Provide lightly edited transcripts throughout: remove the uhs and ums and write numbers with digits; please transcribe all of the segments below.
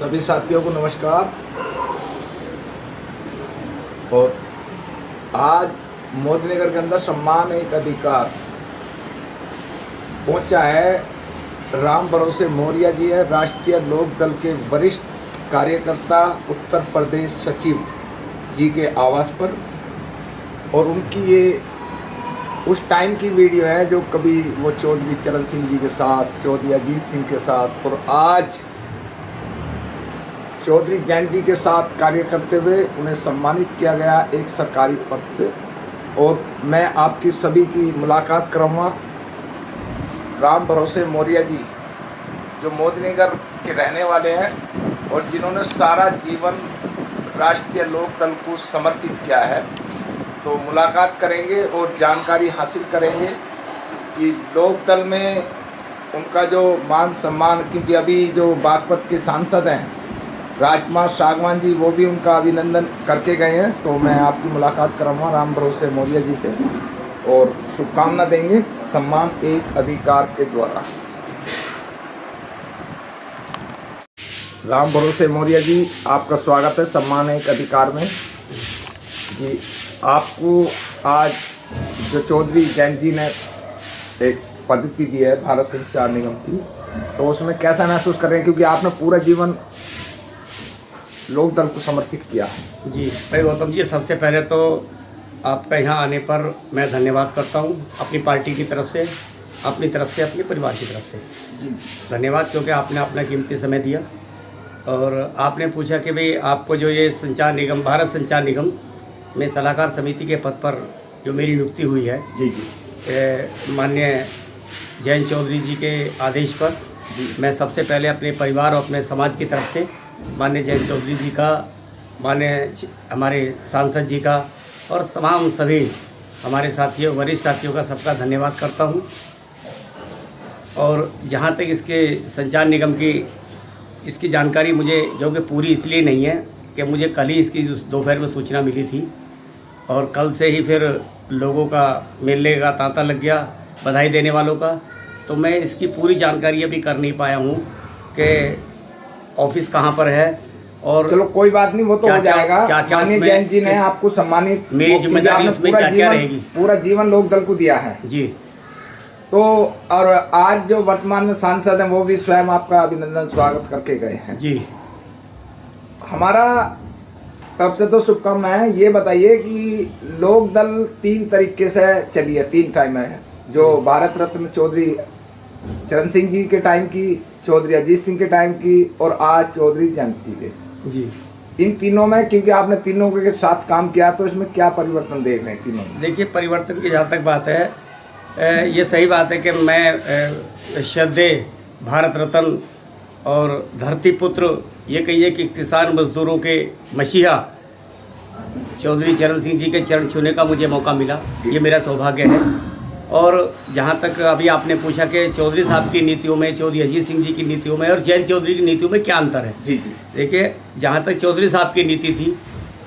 सभी साथियों को नमस्कार। और आज मोदीनगर के अंदर सम्मान एक अधिकार पहुंचा है। राम भरोसे मौर्य जी है, राष्ट्रीय लोक दल के वरिष्ठ कार्यकर्ता, उत्तर प्रदेश सचिव जी के आवास पर। और उनकी ये उस टाइम की वीडियो है जो कभी वो चौधरी चरण सिंह जी के साथ, चौधरी अजीत सिंह के साथ और आज चौधरी जैन जी के साथ कार्य करते हुए उन्हें सम्मानित किया गया एक सरकारी पद से। और मैं आपकी सभी की मुलाकात कराऊंगा राम भरोसे मौर्य जी, जो मोदीनगर के रहने वाले हैं और जिन्होंने सारा जीवन राष्ट्रीय लोक दल को समर्पित किया है। तो मुलाकात करेंगे और जानकारी हासिल करेंगे कि लोक दल में उनका जो मान सम्मान, क्योंकि अभी जो बागपत के सांसद हैं राजकुमार सागवान जी, वो भी उनका अभिनंदन करके गए हैं। तो मैं आपकी मुलाकात कराऊंगा राम भरोसे मौर्य जी से और शुभकामना देंगे सम्मान एक अधिकार के द्वारा। राम भरोसे मौर्य जी, आपका स्वागत है सम्मान एक अधिकार में जी। आपको आज जो चौधरी जैन जी ने एक पद्धति दी है भारत संचार निगम की, तो उसमें कैसा महसूस कर रहे हैं, क्योंकि आपने पूरा जीवन लोक दल को समर्पित किया है। जी भाई गौतम जी, सबसे पहले तो आपका यहाँ आने पर मैं धन्यवाद करता हूँ अपनी पार्टी की तरफ से, अपनी तरफ से, अपने परिवार की तरफ से जी धन्यवाद, क्योंकि आपने अपना कीमती समय दिया। और आपने पूछा कि भाई आपको जो ये संचार निगम, भारत संचार निगम में सलाहकार समिति के पद पर जो मेरी नियुक्ति हुई है, जी जी माननीय जैन चौधरी जी के आदेश पर, मैं सबसे पहले अपने परिवार और अपने समाज की तरफ से माननीय जैन चौधरी जी का, माननीय हमारे सांसद जी का और तमाम सभी हमारे साथियों, वरिष्ठ साथियों का सबका धन्यवाद करता हूं। और जहां तक इसके संचार निगम की इसकी जानकारी मुझे जो कि पूरी इसलिए नहीं है कि मुझे कल ही इसकी दोपहर में सूचना मिली थी और कल से ही फिर लोगों का मिलने का तांता लग गया, बधाई देने वालों का। तो मैं इसकी पूरी जानकारी अभी कर नहीं पाया हूँ कि ऑफिस कहाँ पर है। और चलो कोई बात नहीं, वो तो हो जाएगा। माननीय जैन जी ने आपको सम्मानित, मेरी जिम्मेदारी उसमें क्या रहेगी, पूरा जीवन लोक दल को दिया है जी। तो और आज जो वर्तमान में सांसद हैं वो भी स्वयं आपका अभिनंदन स्वागत करके गए हैं जी। हमारा तरफ से तो शुभकामनाएं। ये बताइए कि लोक दल 3 तरीके से चली है, 3 टाइम है, जो भारत रत्न चौधरी चरण सिंह जी के टाइम की, चौधरी अजीत सिंह के टाइम की और आज चौधरी जयंत जी के जी। इन तीनों में, क्योंकि आपने तीनों के साथ काम किया, तो इसमें क्या परिवर्तन देख रहे हैं तीनों में? देखिए, परिवर्तन की जहाँ तक बात है, ये सही बात है कि मैं श्रद्धेय भारत रत्न और धरती पुत्र, ये कहिए कि किसान मजदूरों के मसीहा चौधरी चरण सिंह जी के चरण छूने का मुझे मौका मिला, ये मेरा सौभाग्य है। और जहाँ तक अभी आपने पूछा कि चौधरी साहब की नीतियों में, चौधरी अजीत सिंह जी की नीतियों में और जैन चौधरी की नीतियों में क्या अंतर है? जी जी। देखिए, जहाँ तक चौधरी साहब की नीति थी,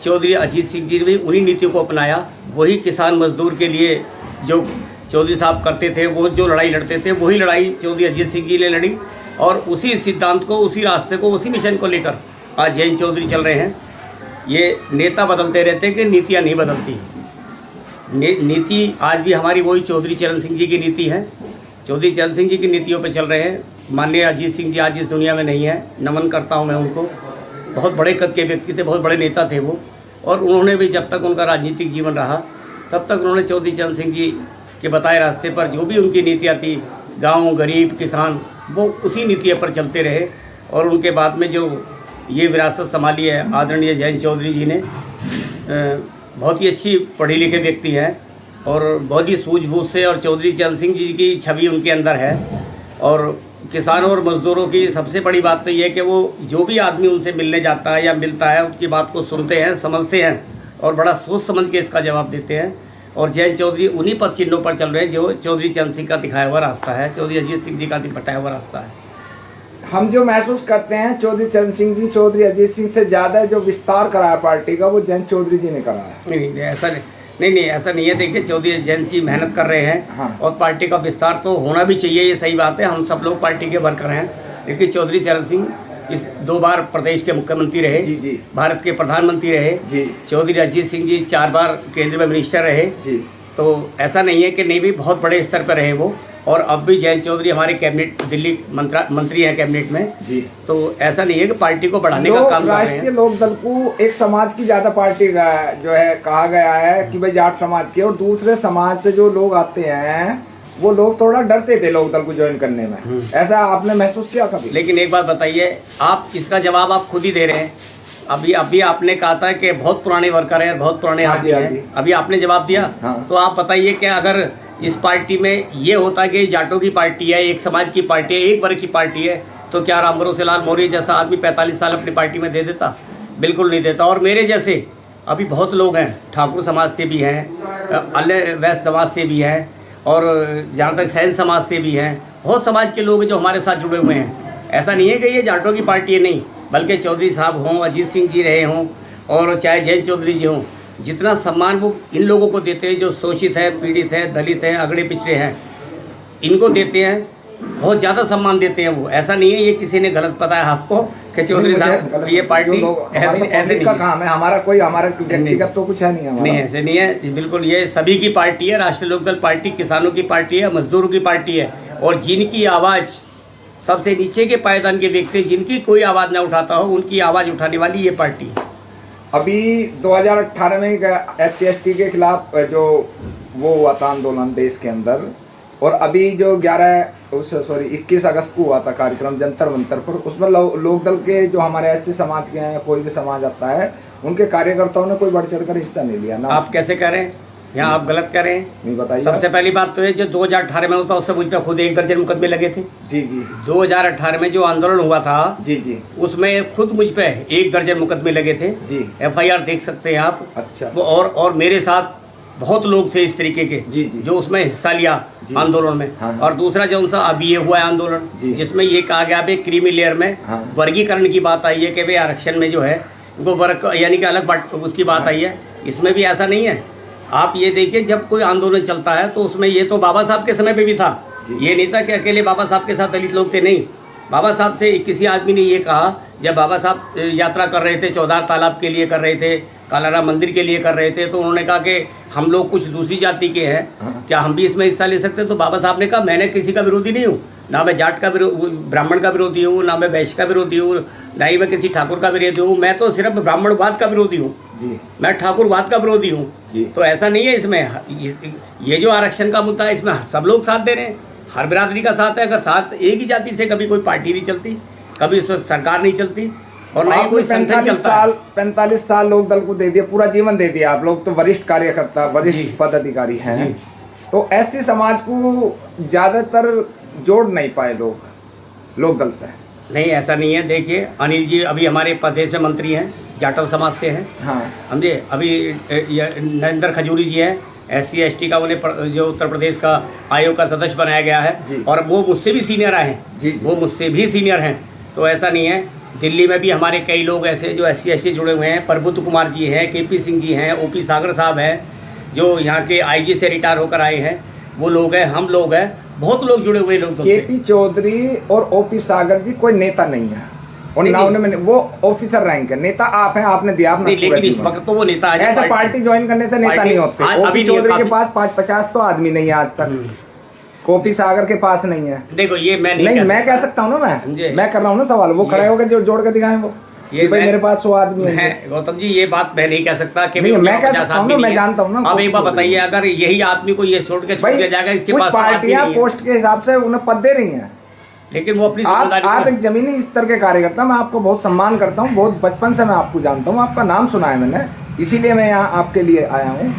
चौधरी अजीत सिंह जी ने भी उन्हीं नीतियों को अपनाया। वही किसान मजदूर के लिए जो चौधरी साहब करते थे, वो जो लड़ाई लड़ते थे, वही लड़ाई चौधरी अजीत सिंह जी ने लड़ी। और उसी सिद्धांत को, उसी रास्ते को, उसी मिशन को लेकर आज जैन चौधरी चल रहे हैं। ये नेता बदलते रहते हैं कि नीतियाँ नहीं बदलती। नीति आज भी हमारी वही चौधरी चरण सिंह जी की नीति है। चौधरी चरण सिंह जी की नीतियों पे चल रहे हैं। माननीय अजीत सिंह जी आज इस दुनिया में नहीं है, नमन करता हूं मैं उनको। बहुत बड़े कद के व्यक्ति थे, बहुत बड़े नेता थे वो। और उन्होंने भी जब तक उनका राजनीतिक जीवन रहा, तब तक उन्होंने चौधरी चरण सिंह जी के बताए रास्ते पर जो भी उनकी नीतियाँ थी, गाँव, गरीब, किसान, वो उसी नीतियों पर चलते रहे। और उनके बाद में जो ये विरासत संभाली है आदरणीय जैन चौधरी जी ने, बहुत ही अच्छी पढ़े लिखे व्यक्ति हैं और बहुत ही सूझबूझ से, और चौधरी चरण सिंह जी की छवि उनके अंदर है। और किसानों और मज़दूरों की सबसे बड़ी बात तो ये है कि वो जो भी आदमी उनसे मिलने जाता है या मिलता है, उसकी बात को सुनते हैं, समझते हैं और बड़ा सोच समझ के इसका जवाब देते हैं। और जैन चौधरी उन्हीं पद चिन्हों पर चल रहे हैं जो चौधरी चरण सिंह का दिखाया हुआ रास्ता है, चौधरी अजीत सिंह जी का बताया हुआ रास्ता है। हम जो महसूस करते हैं, चौधरी चरण सिंह जी चौधरी अजीत सिंह से ज़्यादा जो विस्तार कराया पार्टी का, वो जैन चौधरी जी ने कराया। नहीं, ऐसा नहीं है। देखिए, चौधरी जैन जी मेहनत कर रहे हैं। हाँ। और पार्टी का विस्तार तो होना भी चाहिए, ये सही बात है। हम सब लोग पार्टी के वर्कर हैं, लेकिन चौधरी चरण सिंह इस 2 बार प्रदेश के मुख्यमंत्री रहे, जी जी भारत के प्रधानमंत्री रहे जी चौधरी अजीत सिंह जी 4 बार केंद्र में मिनिस्टर रहे। जी। तो ऐसा नहीं है कि नहीं, भी बहुत बड़े स्तर पर रहे वो, और अब भी जयंत चौधरी हमारे कैबिनेट दिल्ली मंत्री हैं कैबिनेट में जी। तो ऐसा नहीं है कि पार्टी को बढ़ाने का काम कर रहे हैं। राष्ट्रीय लोकदल को एक समाज की ज्यादा पार्टी का जो है कहा गया है कि भाई जाट समाज के, और दूसरे समाज से जो लोग आते हैं वो लोग थोड़ा डरते थे लोकदल को ज्वाइन करने में, ऐसा आपने महसूस किया कभी? लेकिन एक बात बताइए, आप इसका जवाब आप खुद ही दे रहे हैं। अभी आपने कहा था कि बहुत पुराने वर्कर हैं, बहुत पुराने आदमी हैं, अभी आपने जवाब दिया। हाँ। तो आप बताइए कि अगर इस पार्टी में ये होता कि जाटों की पार्टी है, एक समाज की पार्टी है, एक वर्ग की पार्टी है, तो क्या राम भरोसे लाल मौर्य जैसा आदमी 45 साल अपनी पार्टी में दे देता? बिल्कुल नहीं देता। और मेरे जैसे अभी बहुत लोग हैं, ठाकुर समाज से भी हैं, अन्य वैश्य समाज से भी हैं, और जहाँ तक सैन समाज से भी हैं, बहुत समाज के लोग जो हमारे साथ जुड़े हुए हैं। ऐसा नहीं है कि ये जाटों की पार्टी है, नहीं, बल्कि चौधरी साहब हों, अजीत सिंह जी रहे हों, और चाहे जयंत चौधरी जी हों, जितना सम्मान वो इन लोगों को देते हैं जो शोषित हैं, पीड़ित हैं, दलित हैं, अगड़े पिछड़े हैं, इनको देते हैं, बहुत ज़्यादा सम्मान देते हैं वो। ऐसा नहीं है ये किसी ने गलत बताया आपको कि चौधरी साहब ये पार्टी ऐसे का काम है, हमारा व्यक्तिगत तो कुछ है नहीं हमारा। नहीं, ऐसे नहीं है, बिल्कुल ये सभी की पार्टी है। राष्ट्रीय लोकदल पार्टी किसानों की पार्टी है, मजदूरों की पार्टी है, और जिनकी आवाज़ सबसे नीचे के पायदान के व्यक्ति, जिनकी कोई आवाज़ ना उठाता हो, उनकी आवाज़ उठाने वाली ये पार्टी है। अभी 2018 में SC/ST के खिलाफ जो वो हुआ था आंदोलन देश के अंदर, और अभी जो 21 अगस्त को हुआ था कार्यक्रम जंतर मंतर पर, उसमें लोकदल के जो हमारे ऐसे समाज के हैं, कोई भी समाज आता है, उनके कार्यकर्ताओं ने कोई बढ़ चढ़कर हिस्सा नहीं लिया ना। आप कैसे कह रहे हैं? यहाँ आप गलत कर रहे हैं। नहीं बताइए। सबसे पहली बात तो है जो 2018 में होता उससे मुझ पर खुद 1 दर्जन मुकदमे लगे थे। जी जी। 2018 में जो आंदोलन हुआ था, जी जी, उसमें खुद मुझ पे 1 दर्जन मुकदमे लगे थे जी। FIR देख सकते हैं आप। अच्छा। वो और मेरे साथ बहुत लोग थे इस तरीके के जी जी, जो उसमें हिस्सा लिया आंदोलन में। हाँ। और दूसरा जो सा अभी ये हुआ है आंदोलन, जिसमें ये कहा गया भाई क्रीमी लेयर में वर्गीकरण की बात आई है कि भाई आरक्षण में जो है वो वर्ग यानी कि अलग उसकी बात आई है। इसमें भी ऐसा नहीं है। आप ये देखिए, जब कोई आंदोलन चलता है तो उसमें ये तो बाबा साहब के समय पे भी था, ये नहीं था कि अकेले बाबा साहब के साथ दलित लोग थे, नहीं। बाबा साहब से किसी आदमी ने ये कहा, जब बाबा साहब यात्रा कर रहे थे, चौधार तालाब के लिए कर रहे थे, कालाराम मंदिर के लिए कर रहे थे, तो उन्होंने कहा कि हम लोग कुछ दूसरी जाति के हैं, क्या हम भी इसमें हिस्सा ले सकते हैं? तो बाबा साहब ने कहा मैंने किसी का विरोधी नहीं हूँ, ना मैं जाट का ब्राह्मण का विरोधी हूँ, ना मैं वैश्य का विरोधी हूँ, ना ही मैं किसी ठाकुर का विरोधी हूँ, मैं तो सिर्फ ब्राह्मणवाद का विरोधी हूँ, मैं ठाकुरवाद का विरोधी हूँ। तो ऐसा नहीं है इसमें। ये जो आरक्षण का मुद्दा है, इसमें सब लोग साथ दे रहे हैं, हर बिरादरी का साथ है। अगर साथ एक ही जाति से कभी कोई पार्टी नहीं चलती, कभी सरकार नहीं चलती, और ना ही कोई संगठन चलता है। 45 साल लोकदल को दे दिया, पूरा जीवन दे दिया। आप लोग तो वरिष्ठ कार्यकर्ता, वरिष्ठ पदाधिकारी हैं, तो ऐसे समाज को ज्यादातर जोड़ नहीं पाए लोग लोकदल से। नहीं, ऐसा नहीं है। देखिए अनिल जी अभी हमारे प्रदेश में मंत्री हैं, जाटव समाज से हैं। हाँ, समझे। अभी नरेंद्र खजूरी जी हैं, SC/ST का, उन्हें जो उत्तर प्रदेश का आयोग का सदस्य बनाया गया है, और वो मुझसे भी सीनियर आए हैं, वो मुझसे भी सीनियर हैं। तो ऐसा नहीं है। दिल्ली में भी हमारे कई लोग ऐसे जो SC/ST जुड़े हुए हैं, प्रबुद्ध कुमार जी हैं, KP सिंह जी हैं, OP सागर साहब हैं, जो यहाँ के IG से रिटायर होकर आए हैं, वो लोग हैं, हम लोग हैं, बहुत लोग जुड़े हुए लोग। KP चौधरी और OP सागर जी कोई नेता नहीं है, और ना उन्होंने वो ऑफिसर रैंक है। नेता आप हैं, आपने दिया अपना। लेकिन इस वक्त तो वो नेता है। ऐसा पार्टी ज्वाइन करने से नेता नहीं होते। OP चौधरी के पास 50 तो आदमी नहीं है आज तक, OP सागर के पास नहीं है। देखो ये मैं मैं कह सकता हूँ ना, मैं कर रहा हूँ ना सवाल, वो खड़े होकर जो जोड़ के दिखाएं वो, ये भाई मेरे पास 100 आदमी है। गौतम जी ये बात मैं नहीं कह सकता कि मैं कह सकता हूँ ना, मैं जानता हूँ ना। अब एक बात बताइए, अगर यही आदमी को ये छोड़ के दिया जाएगा, इसके पास पार्टियां पोस्ट के हिसाब से उन्हें पद दे रही हैं, लेकिन वो अपनी आप एक जमीनी स्तर के कार्यकर्ता, मैं आपको बहुत सम्मान करता हूँ, बहुत बचपन से मैं आपको जानता हूँ, आपका नाम सुना है मैंने, इसीलिए मैं यहाँ आपके लिए आया हूँ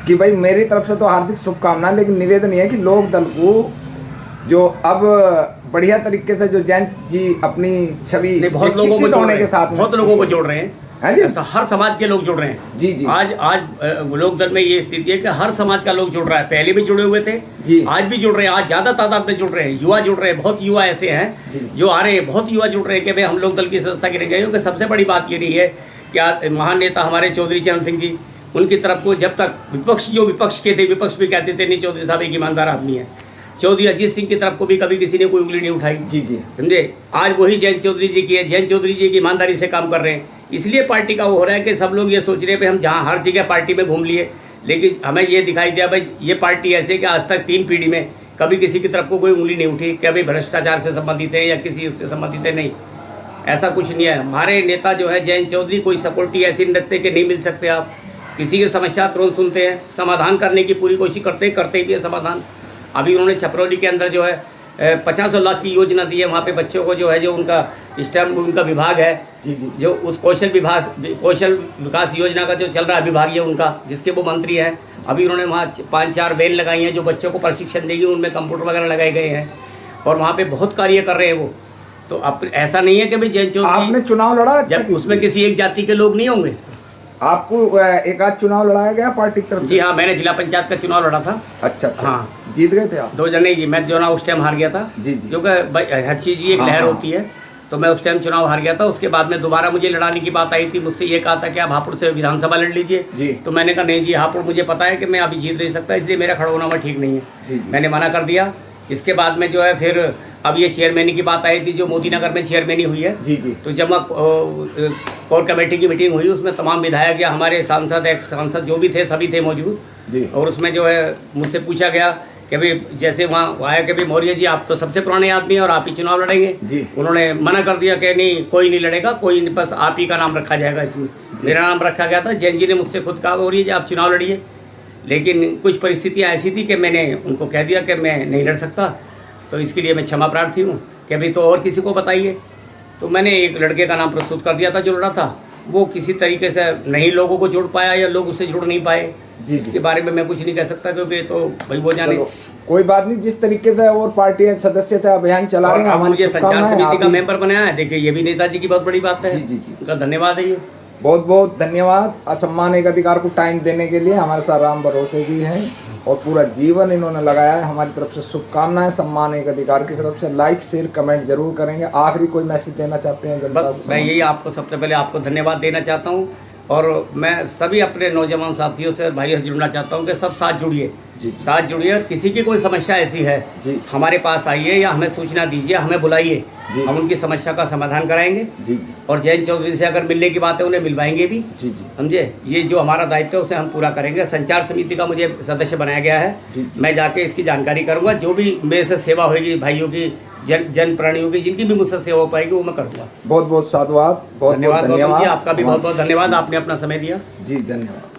कि भाई मेरी तरफ से तो हार्दिक शुभकामनाएं। लेकिन निवेदन ये है कि लोकदल को जो अब बढ़िया तरीके से जो जयंत जी अपनी छवि बहुत लोगों को होने के साथ बहुत लोगों को जोड़ रहे हैं, तो हर समाज के लोग जुड़ रहे हैं। जी जी। आज लोकदल में ये स्थिति है कि हर समाज का लोग जुड़ रहा है। पहले भी जुड़े हुए थे, आज भी जुड़ रहे हैं, आज ज्यादा तादाद में जुड़ रहे हैं, युवा जुड़ रहे हैं। बहुत युवा ऐसे हैं जो आ रहे हैं, बहुत युवा जुड़ रहे हैं कि भाई हम लोकदल की सदस्यता के लिए गए। क्योंकि सबसे बड़ी बात ये रही है कि महान नेता हमारे चौधरी चरण सिंह जी, उनकी तरफ को जब तक विपक्ष के थे, विपक्ष भी कहते थे नहीं चौधरी साहब एक ईमानदार आदमी है, चौधरी अजीत सिंह की तरफ को भी कभी किसी ने कोई उंगली नहीं उठाई। जी जी समझे। आज वही जयंत चौधरी जी की है, जयंत चौधरी जी की ईमानदारी से काम कर रहे हैं, इसलिए पार्टी का वो हो रहा है कि सब लोग ये सोच रहे हैं भाई हम जहाँ हर जगह पार्टी में घूम लिए, लेकिन हमें ये दिखाई दिया भाई ये पार्टी ऐसे कि आज तक 3 पीढ़ी में कभी किसी की तरफ को कोई उंगली नहीं उठी कि अभी भ्रष्टाचार से संबंधित है या किसी उससे संबंधित है। नहीं, ऐसा कुछ नहीं है। हमारे नेता जो है जयंत चौधरी कोई सपोर्टी ऐसी नृत्य के नहीं मिल सकते। आप किसी की समस्या तुरंत सुनते हैं, समाधान करने की पूरी कोशिश करते भी है समाधान। अभी उन्होंने छपरौली के अंदर जो है 50 लाख की योजना दी है, वहाँ पे बच्चों को जो है जो उनका स्टेम उनका विभाग है जी जी जो उस कौशल विकास योजना का जो चल रहा है विभाग है उनका, जिसके वो मंत्री हैं। अभी उन्होंने वहाँ 5-4 वैन लगाई हैं जो बच्चों को प्रशिक्षण देगी, उनमें कंप्यूटर वगैरह लगाए गए हैं और वहाँ पे बहुत कार्य कर रहे हैं वो। तो अब ऐसा नहीं है कि भाई जयंत चौधरी आपने चुनाव लड़ा, जब उसमें किसी एक जाति के लोग नहीं होंगे। आपको एक आध चुनाव लड़ाया गया पार्टी की तरफ से? जी हाँ, मैंने जिला पंचायत का चुनाव लड़ा था। अच्छा अच्छा, हाँ, जीत गए थे आप? 2 जने जी, मैं जो ना उस टाइम हार गया था। जी जी, क्योंकि हर चीज़ की एक लहर होती है, तो मैं उस टाइम चुनाव हार गया था। उसके बाद में दोबारा मुझे लड़ाने की बात आई थी, मुझसे ये कहा था कि आप हापुड़ से विधानसभा लड़ लीजिए जी। तो मैंने कहा नहीं जी, हापुड़ मुझे पता है कि मैं अभी जीत नहीं सकता, इसलिए मेरा खड़ा होना ठीक नहीं है। जी जी, मैंने मना कर दिया। इसके बाद में जो है फिर अब ये चेयरमैनी की बात आई थी, जो मोदी नगर में चेयरमैनी हुई है। जी जी, तो जब कोर कमेटी की मीटिंग हुई, उसमें तमाम विधायक या हमारे सांसद एक्स सांसद जो भी थे सभी थे मौजूद जी। और उसमें जो है मुझसे पूछा गया कि भाई जैसे वहाँ आया कि भाई मौर्य जी आप तो सबसे पुराने आदमी हैं और आप ही चुनाव लड़ेंगे जी। उन्होंने मना कर दिया कि नहीं, कोई नहीं लड़ेगा, कोई नहीं, बस आप ही का नाम रखा जाएगा इसमें। मेरा नाम रखा गया था। जैन जी ने मुझसे खुद कहा मौर्य जी आप चुनाव लड़िए, लेकिन कुछ परिस्थितियाँ ऐसी थी कि मैंने उनको कह दिया कि मैं नहीं लड़ सकता, तो इसके लिए मैं क्षमा प्रार्थी हूँ कि भाई तो और किसी को बताइए। तो मैंने एक लड़के का नाम प्रस्तुत कर दिया था जो लड़ा था, वो किसी तरीके से नहीं लोगों को जुड़ पाया या लोग उससे जुड़ नहीं पाए। जी इसके बारे में मैं कुछ नहीं कह सकता क्योंकि तो भाई वो जाने। कोई बात नहीं, जिस तरीके से और पार्टी सदस्य थे अभियान चला रहे हैं, मुझे संचार समिति का मेंबर बनाया है। देखिए ये भी नेताजी की बहुत बड़ी बात है। जी जी जी, उनका धन्यवाद है। ये बहुत बहुत धन्यवाद। असम्मान एक अधिकार को टाइम देने के लिए हमारे साथ राम भरोसे जी हैं और पूरा जीवन इन्होंने लगाया है। हमारी तरफ से शुभकामनाएं सम्मान एक अधिकार की तरफ से। लाइक शेयर कमेंट जरूर करेंगे। आखिरी कोई मैसेज देना चाहते हैं जनता को? मैं यही आपको सबसे पहले आपको धन्यवाद देना चाहता हूँ और मैं सभी अपने नौजवान साथियों से भाइयों से जुड़ना चाहता हूँ कि सब साथ जुड़िए, साथ जुड़िए और किसी की कोई समस्या ऐसी है जी, हमारे पास आइए या हमें सूचना दीजिए, हमें बुलाइए, हम उनकी समस्या का समाधान कराएंगे। जी जी, और जयंत चौधरी से अगर मिलने की बात है उन्हें मिलवाएंगे भी। जी जी, समझे। ये जो हमारा दायित्व है उसे हम पूरा करेंगे। संचार समिति का मुझे सदस्य बनाया गया है। जी, मैं जाके इसकी जानकारी करूँगा, जो भी मेरे से सेवा होगी भाइयों की, जन प्राणियों की, जिनकी भी मुझसे सेवा हो पाएगी वो मैं कर दूँगा। बहुत बहुत साधुवाद, बहुत बहुत धन्यवाद। आपका भी बहुत बहुत धन्यवाद, आपने अपना समय दिया। जी धन्यवाद।